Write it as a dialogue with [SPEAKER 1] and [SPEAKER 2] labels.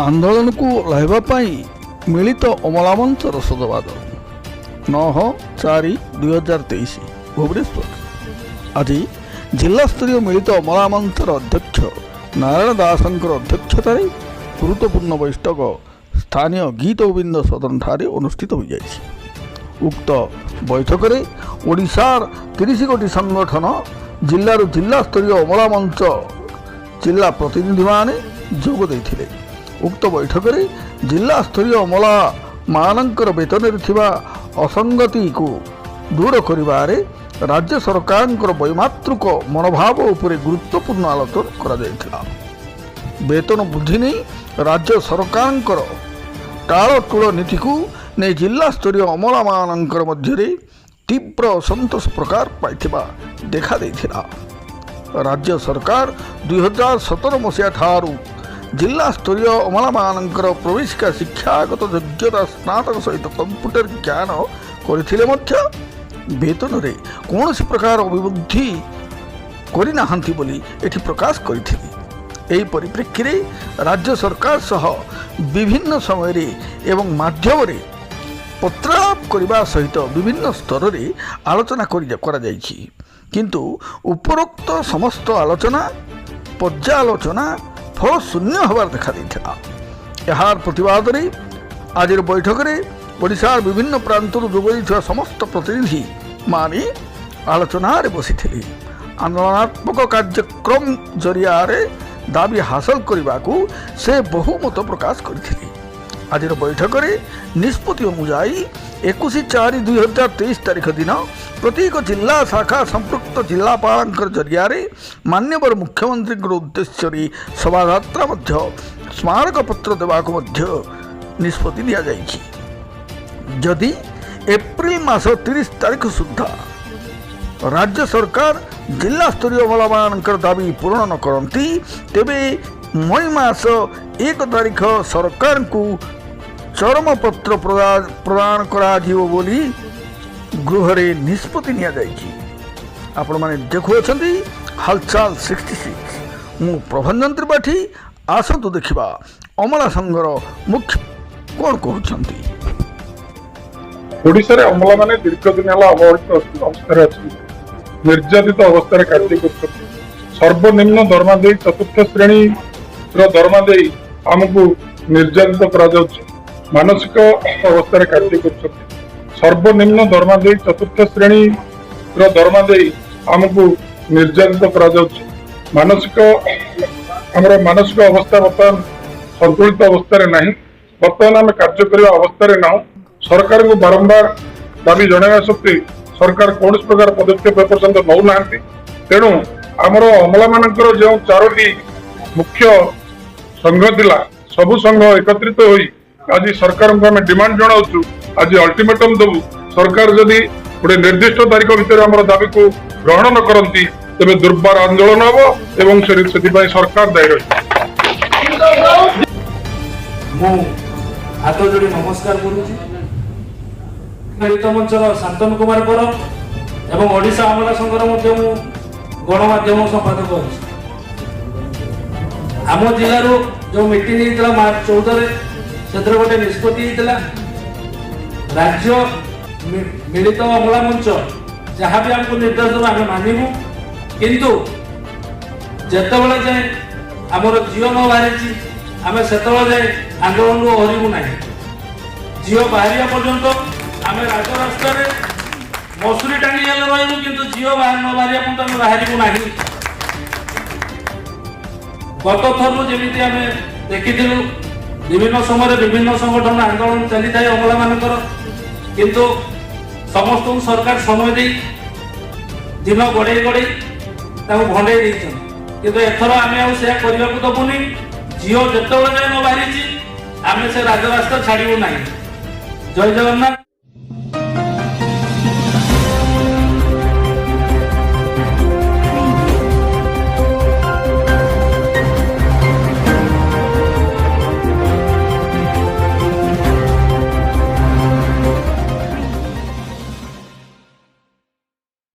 [SPEAKER 1] आंदोलन को लहाई मिलित अमला मंचर सदवाद 9/4/2023 भुवनेश्वर। आज जिला स्तरीय मिलित अमला मंचर अध्यक्ष नारायण दासंकर अध्यक्षतार गुरुत्वपूर्ण बैठक स्थानीय गीत गोविंद सदन ठारे अनुष्ठित हो जाइछि। उक्त बैठक में ओडिशार 30 गोटी संगठन जिला स्तरीय अमला मंच जिला प्रतिनिधि माने जोग देथिले। उक्त बैठक में जिला स्तरीय अमला मानकर वेतन असंगति को दूर करिबारे राज्य सरकार वैमातृक मनोभाव उपरे गुरुत्वपूर्ण आलोचना करा जायथिला। वेतन वृद्धि नहीं राज्य सरकार टालटूल नीति को नहीं जिला स्तरीय अमला मानकर मध्य तीव्र असंतोष प्रकार पाइथिबा देखा देथिला। राज्य सरकार 2017 मसीहा ठारू जिला स्तरीय अमला मानकर प्रवेशिका शिक्षागत योग्यता स्नातक सहित कंप्यूटर ज्ञान करथिले मध्य वेतन रे कौन प्रकार अभिवृद्धि करना बोली एठी प्रकाश करथिले। एही परिप्रेक्षी रे राज्य सरकार सह विभिन्न समय रे एवं माध्यम रे पत्रालाप करने सहित विभिन्न स्तर रे आलोचना करा जाइछि। किंतु उपरोक्त समस्त आलोचना पर्यालोचना फल शून्य होबार देखा देथिला। यार प्रतिवाद रे आज बैठक में ओडिशार विभिन्न प्रांतर जोग देथिबा समस्त प्रतिनिधि माने आलोचना रे बसिथिले। आंदोलनात्मक कार्यक्रम जरिया रे दाबी हासिल करने को से बहुमत प्रकाश करथिले। आज बैठक में निष्पत्ति अनुजाई 21/4/2023 तारीख दिन प्रत्येक जिला शाखा संपृक्त जिलापाल जरिया मान्यवर मुख्यमंत्री उद्देश्य शोभायात्रा स्मारक पत्र देवाक निष्पत्ति दि जाइछि। जदि एप्रिल मास 30 तारीख सुधा राज्य सरकार जिला स्तरीय अमला मानकर दाबी पूर्ण न करती तेबे मई मास 1 तारीख सरकार को चरम पत्र प्रदान करा जिवो बोली गृह रे निष्पत्ति निया जाइछि। आपण माने देखुछंती हालचाल 66 मु प्रभंजन त्रिपाठी आसतु देखिबा अमला संघर मुख्य कोन कहउछंती।
[SPEAKER 2] ओडिशा रे अमला माने दीर्घ दिन हला अवहेलित अवस्था रे अछि, निर्यातित अवस्था रे कार्य करछथि। सर्वनिम्न दरमा दे चतुर्थ श्रेणी रो दरमा दे हमकु निर्यातित करा जाउछि। मानसिक अवस्था रे कार्य करछथि। सर्वनिम्न दरमा दे चतुर्थ श्रेणी रो दरमा दे हमकु निर्यातित करा जाउछि। मानसिक हमर मानसिक अवस्था वर्तमान संतुलित अवस्था रे नाही। वर्तमान हम कार्य करबा अवस्था रे नाउ। सरकार को बारंबार दाबी जणाया सत्वे सरकार कौन प्रकार पदक्षेप पर्यंत नौ ना। तेणु आमर अमला मानकर जो 4टी मुख्य संघ थिला सबु संघ एकत्रित होई आज सरकार को आम डिमांड जनाऊँ। आज अल्टीमेटम देवु सरकार जदि गोटे निर्दिष्ट तारीख भितर आम दाबी को ग्रहण न करती तेरे दुर्बार आंदोलन हम एवं सरकार दायी रही।
[SPEAKER 3] हाथ जोड़ी नमस्कार करुची मिलित मंचर शांतनु कुमार बर एवं ओडिशा अमला संघर गणमाध्यम संपादक अच्छी। आम जिलूर जो मीटिंग होता मार्च 14 से गोटे निष्पत्ति होता राज्य मिलित अमला मंच जहाँ भी आमको निर्देश देव आम मानवु। किंतु जितेबाला जाए आमर झील न बाहरी आम से जाए आंदोलन ओहरबू ना। झील बाहर पर्यंत आम राजरास्ता मसूरी टांगी रही किंतु झील बाहर न बाहर पर्यंत आम बाहरबू ना। गत थर जमी आम देखी विभिन्न समय विभिन्न संगठन आंदोलन चली था अमला मानकर किंतु समस्त सरकार समय दे दिन गड़े भंडे किंतु एथर आम करने को दबुनि। झील जिते जाए न बाहरी आम से राजरास्ता छाड़ू ना। जय जगन्नाथ।